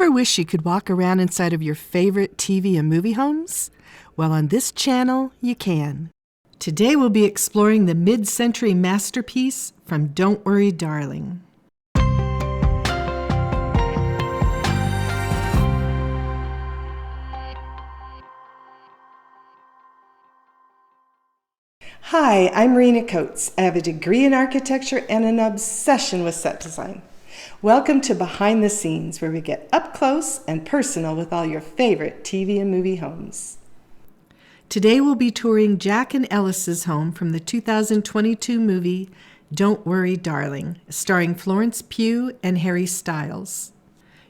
Ever wish you could walk around inside of your favorite TV and movie homes? Well, on this channel, you can. Today we'll be exploring the mid-century masterpiece from Don't Worry, Darling. Hi, I'm Rena Coates. I have a degree in architecture and an obsession with set design. Welcome to Behind the Scenes, where we get up close and personal with all your favorite TV and movie homes. Today we'll be touring Jack and Ellis's home from the 2022 movie Don't Worry, Darling, starring Florence, Pugh, and Harry Styles.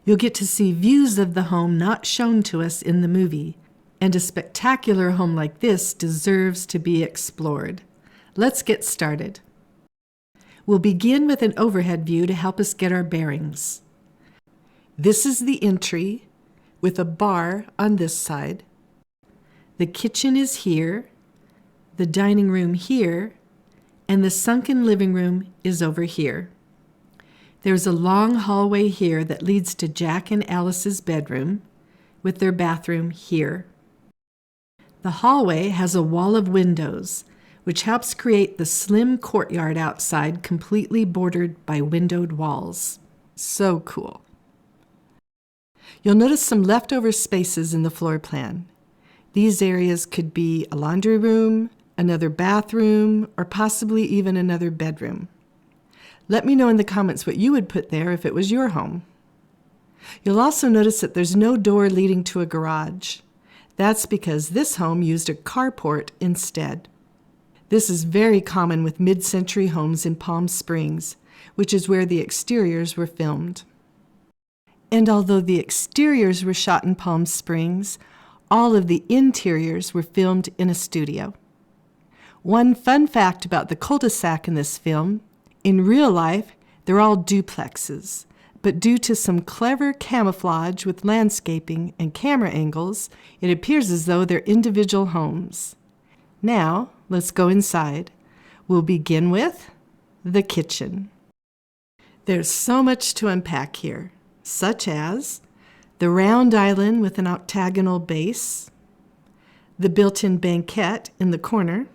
You'll get to see views of the home not shown to us in the movie, and a spectacular home like this deserves to be explored. Let's get started. We'll begin with an overhead view to help us get our bearings. This is the entry with a bar on this side. The kitchen is here, the dining room here, and the sunken living room is over here. There's a long hallway here that leads to Jack and Alice's bedroom, with their bathroom here. The hallway has a wall of windows, which helps create the slim courtyard outside completely bordered by windowed walls. So cool. You'll notice some leftover spaces in the floor plan. These areas could be a laundry room, another bathroom, or possibly even another bedroom. Let me know in the comments what you would put there if it was your home. You'll also notice that there's no door leading to a garage. That's because this home used a carport instead. This is very common with mid-century homes in Palm Springs, which is where the exteriors were filmed. And although the exteriors were shot in Palm Springs, all of the interiors were filmed in a studio. One fun fact about the cul-de-sac in this film, in real life, they're all duplexes, but due to some clever camouflage with landscaping and camera angles, it appears as though they're individual homes. Now, let's go inside. We'll begin with the kitchen. There's so much to unpack here, such as the round island with an octagonal base, the built-in banquette in the corner,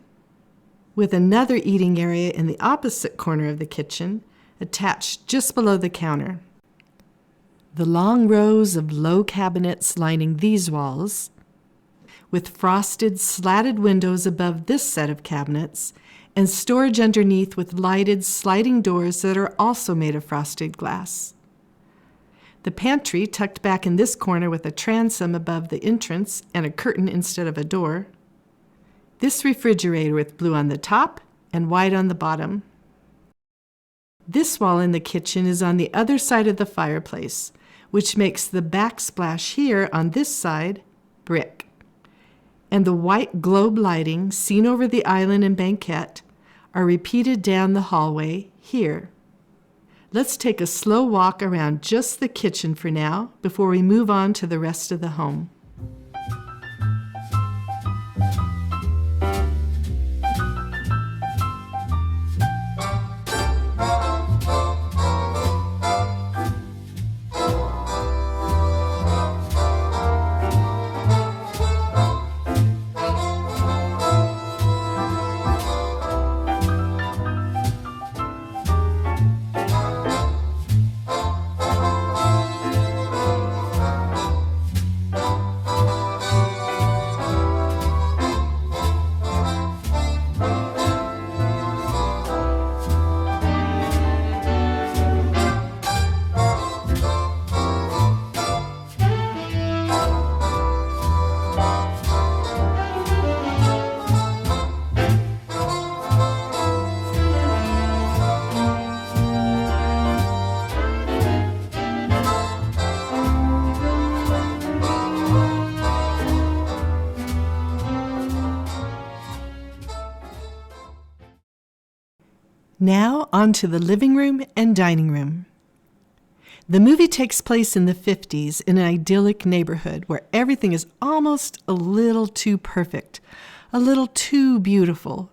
with another eating area in the opposite corner of the kitchen, attached just below the counter. The long rows of low cabinets lining these walls, with frosted, slatted windows above this set of cabinets, and storage underneath with lighted sliding doors that are also made of frosted glass. The pantry tucked back in this corner with a transom above the entrance and a curtain instead of a door. This refrigerator with blue on the top and white on the bottom. This wall in the kitchen is on the other side of the fireplace, which makes the backsplash here on this side brick. And the white globe lighting seen over the island and banquette are repeated down the hallway here. Let's take a slow walk around just the kitchen for now before we move on to the rest of the home. Now on to the living room and dining room. The movie takes place in the 50s in an idyllic neighborhood where everything is almost a little too perfect, a little too beautiful.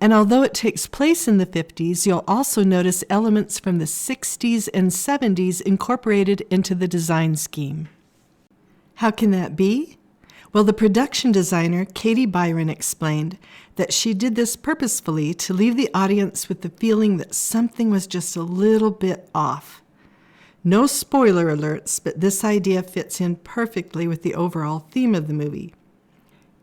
And although it takes place in the 50s, you'll also notice elements from the 60s and 70s incorporated into the design scheme. How can that be? Well, the production designer, Katie Byron, explained that she did this purposefully to leave the audience with the feeling that something was just a little bit off. No spoiler alerts, but this idea fits in perfectly with the overall theme of the movie.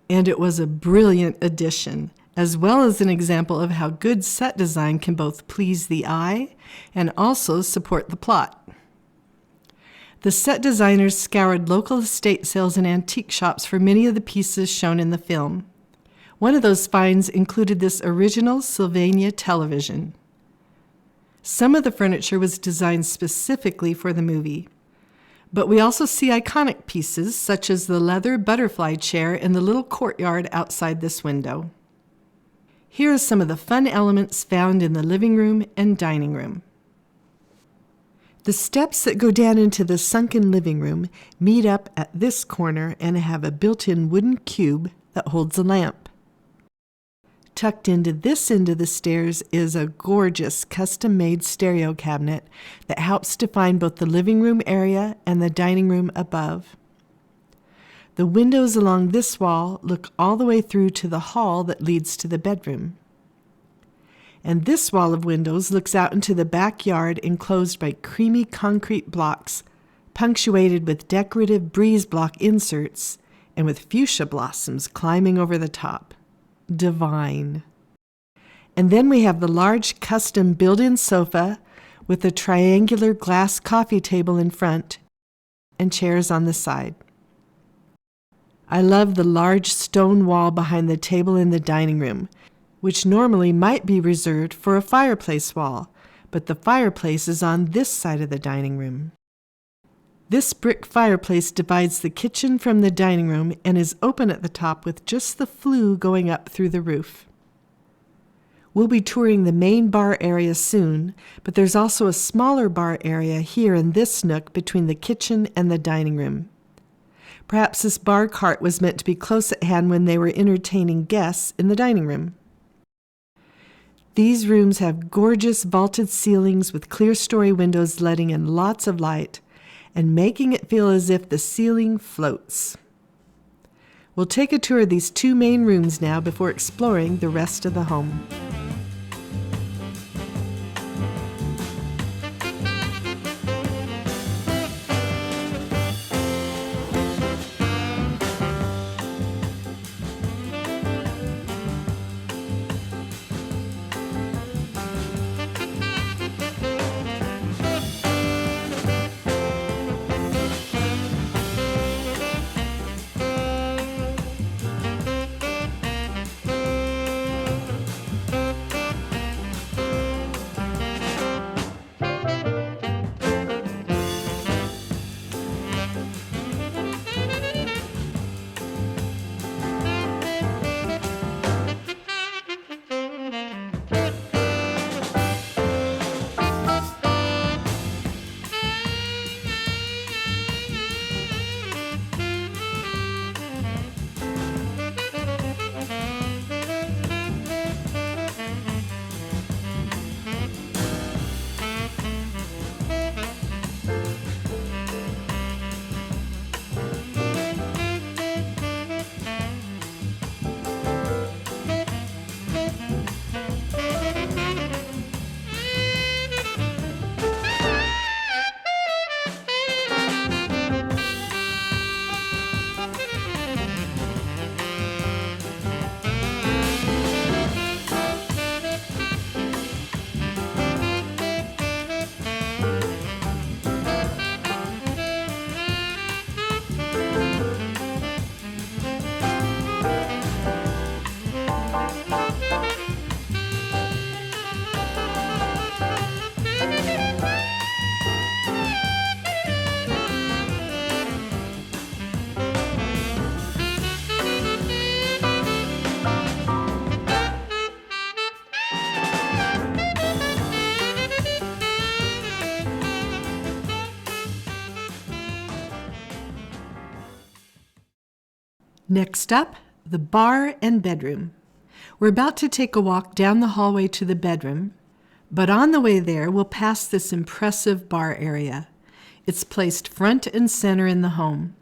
And it was a brilliant addition, as well as an example of how good set design can both please the eye and also support the plot. The set designers scoured local estate sales and antique shops for many of the pieces shown in the film. One of those finds included this original Sylvania television. Some of the furniture was designed specifically for the movie. But we also see iconic pieces such as the leather butterfly chair in the little courtyard outside this window. Here are some of the fun elements found in the living room and dining room. The steps that go down into the sunken living room meet up at this corner and have a built-in wooden cube that holds a lamp. Tucked into this end of the stairs is a gorgeous custom-made stereo cabinet that helps define both the living room area and the dining room above. The windows along this wall look all the way through to the hall that leads to the bedroom. And this wall of windows looks out into the backyard enclosed by creamy concrete blocks, punctuated with decorative breeze block inserts and with fuchsia blossoms climbing over the top. Divine. And then we have the large custom built-in sofa with a triangular glass coffee table in front and chairs on the side. I love the large stone wall behind the table in the dining room, which normally might be reserved for a fireplace wall, but the fireplace is on this side of the dining room. This brick fireplace divides the kitchen from the dining room and is open at the top with just the flue going up through the roof. We'll be touring the main bar area soon, but there's also a smaller bar area here in this nook between the kitchen and the dining room. Perhaps this bar cart was meant to be close at hand when they were entertaining guests in the dining room. These rooms have gorgeous vaulted ceilings with clear-story windows letting in lots of light and making it feel as if the ceiling floats. We'll take a tour of these two main rooms now before exploring the rest of the home. Next up, the bar and bedroom. We're about to take a walk down the hallway to the bedroom, but on the way there, we'll pass this impressive bar area. It's placed front and center in the home,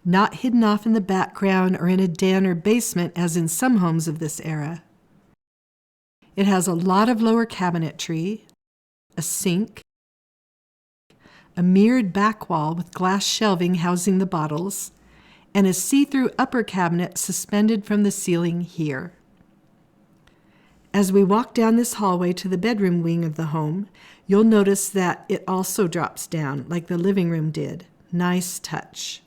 not hidden off in the background or in a den or basement as in some homes of this era. It has a lot of lower cabinetry, a sink, a mirrored back wall with glass shelving housing the bottles, and a see-through upper cabinet suspended from the ceiling here. As we walk down this hallway to the bedroom wing of the home, you'll notice that it also drops down like the living room did. Nice touch.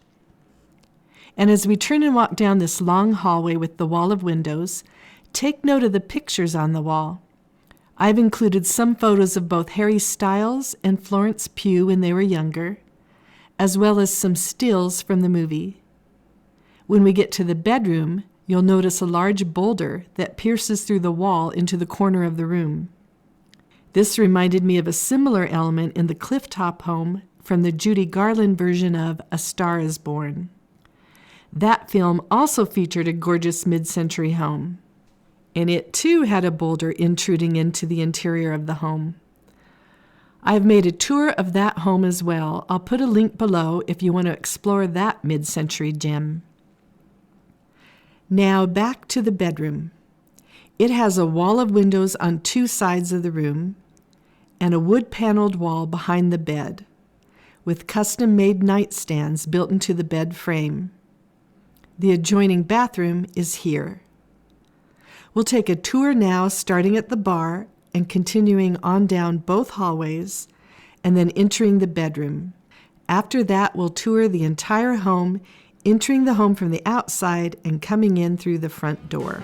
And as we turn and walk down this long hallway with the wall of windows, take note of the pictures on the wall. I've included some photos of both Harry Styles and Florence Pugh when they were younger, as well as some stills from the movie. When we get to the bedroom, you'll notice a large boulder that pierces through the wall into the corner of the room. This reminded me of a similar element in the Clifftop home from the Judy Garland version of A Star is Born. That film also featured a gorgeous mid-century home, and it too had a boulder intruding into the interior of the home. I've made a tour of that home as well. I'll put a link below if you want to explore that mid-century gem. Now back to the bedroom. It has a wall of windows on two sides of the room and a wood-paneled wall behind the bed, with custom-made nightstands built into the bed frame. The adjoining bathroom is here. We'll take a tour now, starting at the bar and continuing on down both hallways, and then entering the bedroom. After that, we'll tour the entire home, entering the home from the outside and coming in through the front door.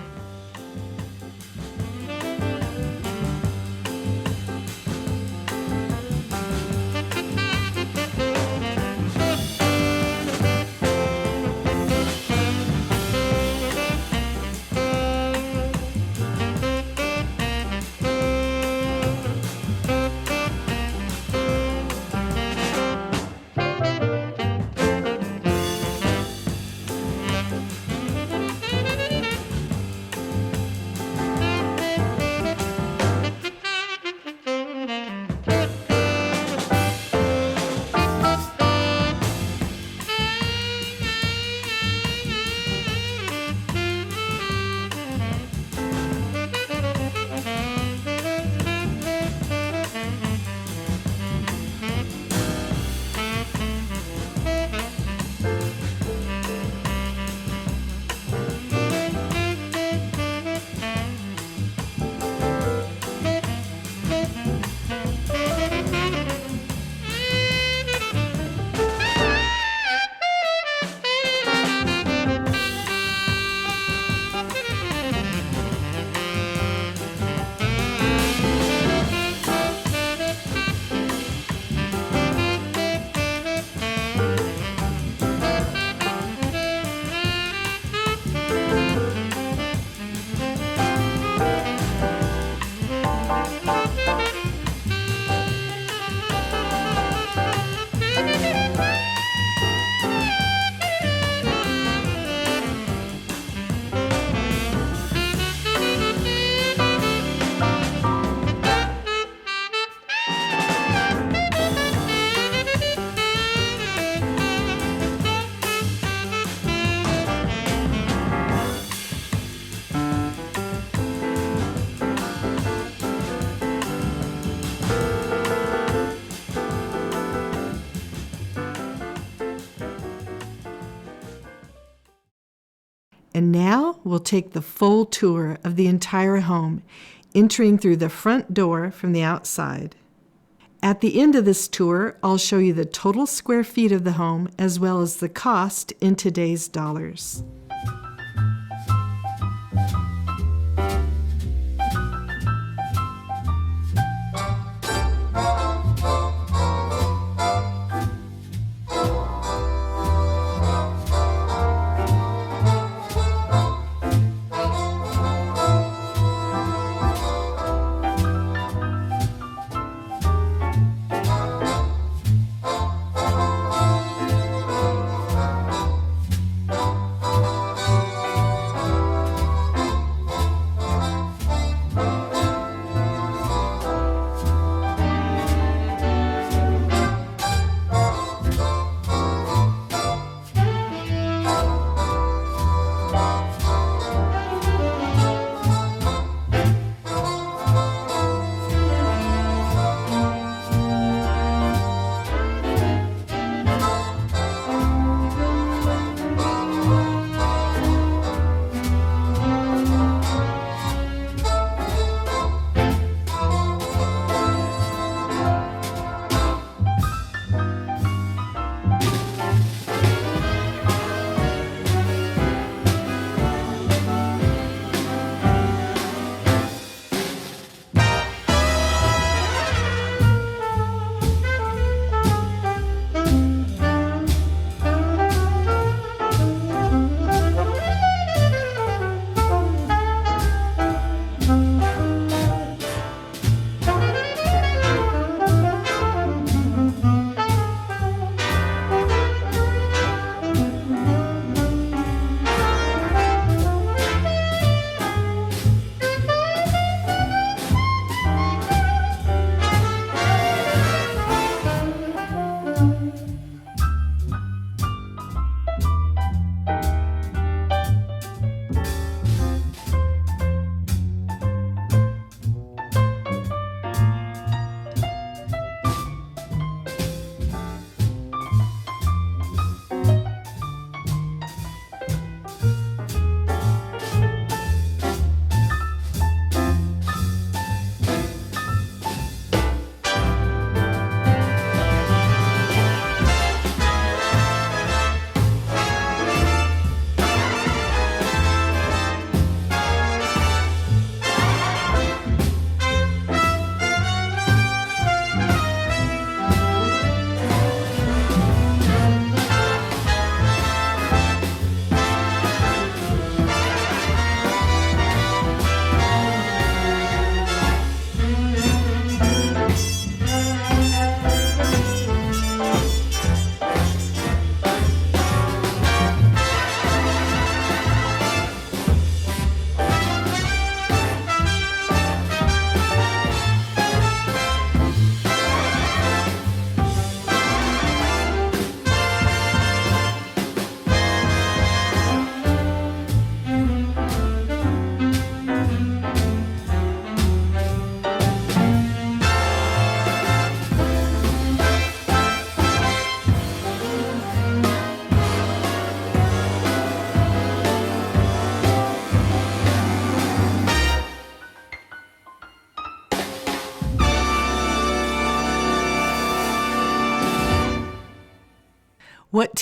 And now we'll take the full tour of the entire home, entering through the front door from the outside. At the end of this tour, I'll show you the total square feet of the home as well as the cost in today's dollars.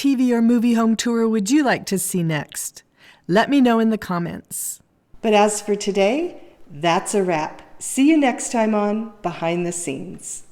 TV or movie home tour would you like to see next? Let me know in the comments. But as for today, that's a wrap. See you next time on Behind the Scenes.